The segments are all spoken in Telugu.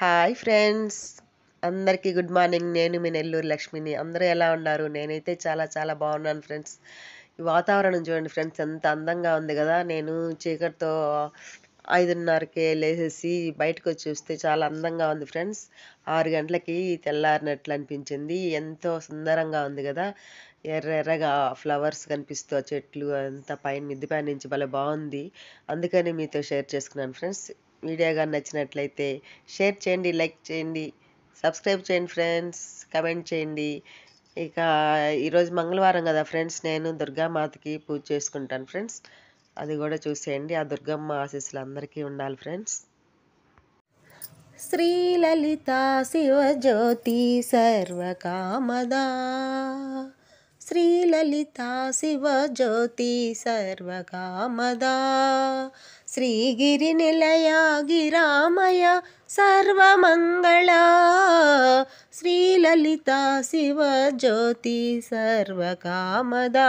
హాయ్ ఫ్రెండ్స్, అందరికీ గుడ్ మార్నింగ్. నేను మీ నెల్లూరు లక్ష్మిని. అందరూ ఎలా ఉన్నారు? నేనైతే చాలా చాలా బాగున్నాను ఫ్రెండ్స్. ఈ వాతావరణం చూడండి ఫ్రెండ్స్, ఎంత అందంగా ఉంది కదా. నేను చీకటితో 5:30కే లేసేసి బయటకు వచ్చి చూస్తే చాలా అందంగా ఉంది ఫ్రెండ్స్. 6 గంటలకి తెల్లారినట్లు అనిపించింది. ఎంతో సుందరంగా ఉంది కదా. ఎర్ర ఎర్రగా ఫ్లవర్స్ కనిపిస్తూ ఆ చెట్లు అంతా పైన మిద్ది పైన నుంచి భలే బాగుంది. అందుకని మీతో షేర్ చేసుకున్నాను ఫ్రెండ్స్. వీడియో కానీ నచ్చినట్లయితే షేర్ చేయండి, లైక్ చేయండి, సబ్స్క్రైబ్ చేయండి ఫ్రెండ్స్, కమెంట్ చేయండి. ఇక ఈరోజు మంగళవారం కదా ఫ్రెండ్స్, నేను దుర్గామాతకి పూజ చేసుకుంటాను ఫ్రెండ్స్. అది కూడా చూసేయండి. ఆ దుర్గమ్మ ఆశీస్సులు అందరికీ ఉండాలి ఫ్రెండ్స్. శ్రీలలిత శివజ్యోతి సర్వకామదా, శ్రీలలిత శివజ్యోతి సర్వకామదా, శ్రీగిరి నిలయ గిరామయ సర్వమంగళ, శ్రీలలిత శివజ్యోతి సర్వకామదా,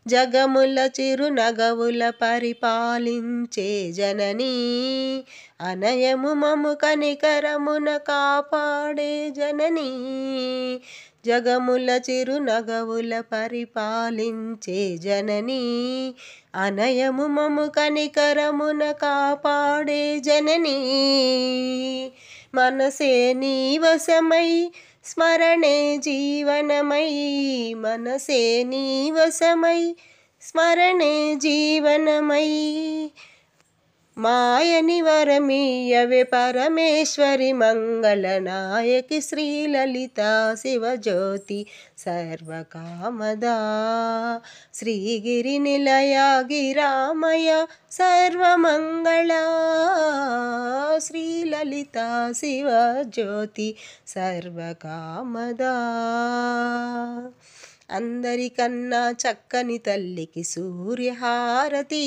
జగముల చిరునగవుల పరిపాలించే జననీ, అనయము మము కనికరమున కాపాడే జననీ, జగముల చిరునగవుల పరిపాలించే జననీ, అనయము మము కనికరమున కాపాడే జననీ, మనసే నీ వశమై స్మరణే జీవనమై, మనసే నీ వశమై స్మరణే జీవనమై, మాయని వరమీయవే పరమేశ్వరి మంగళనాయకి, శ్రీలలిత శివజ్యోతి సర్వకామదా, శ్రీగిరి నిలయ గిరామయ సర్వమంగళ, శ్రీలలిత శివజ్యోతి సర్వకామదా, అందరికన్నా చక్కని తల్లికి సూర్యహారతి,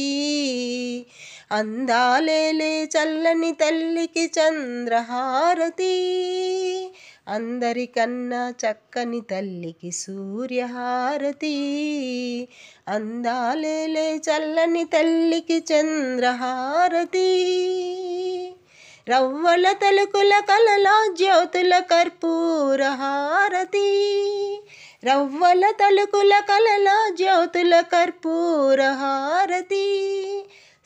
అందాలేలే చల్లని తల్లికి చంద్రహారతి, అందరికన్నా చక్కని తల్లికి సూర్యహారతి, అందాలేలే చల్లని తల్లికి చంద్రహారతి, రవ్వల తలుకుల కలల జ్యోతుల కర్పూర హారతి, రవ్వల తలుకుల కలల జ్యోతుల కర్పూర హారతి,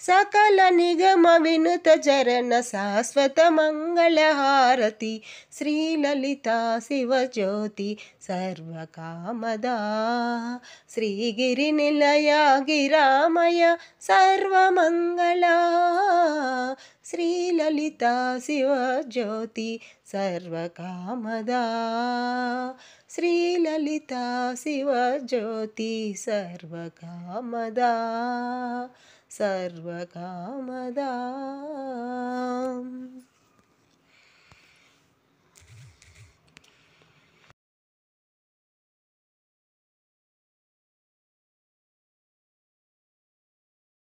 సకల నిగమ వినుత చరణ శాశ్వత మంగళహారతి, శ్రీలలిత శివజ్యోతి సర్వకామదా, శ్రీగిరి నిలయ గిరామయ సర్వమంగళ, శ్రీలలిత శివజ్యోతి సర్వకామదా, శ్రీలలిత శివజ్యోతి సర్వకామదా, సర్వకామదా.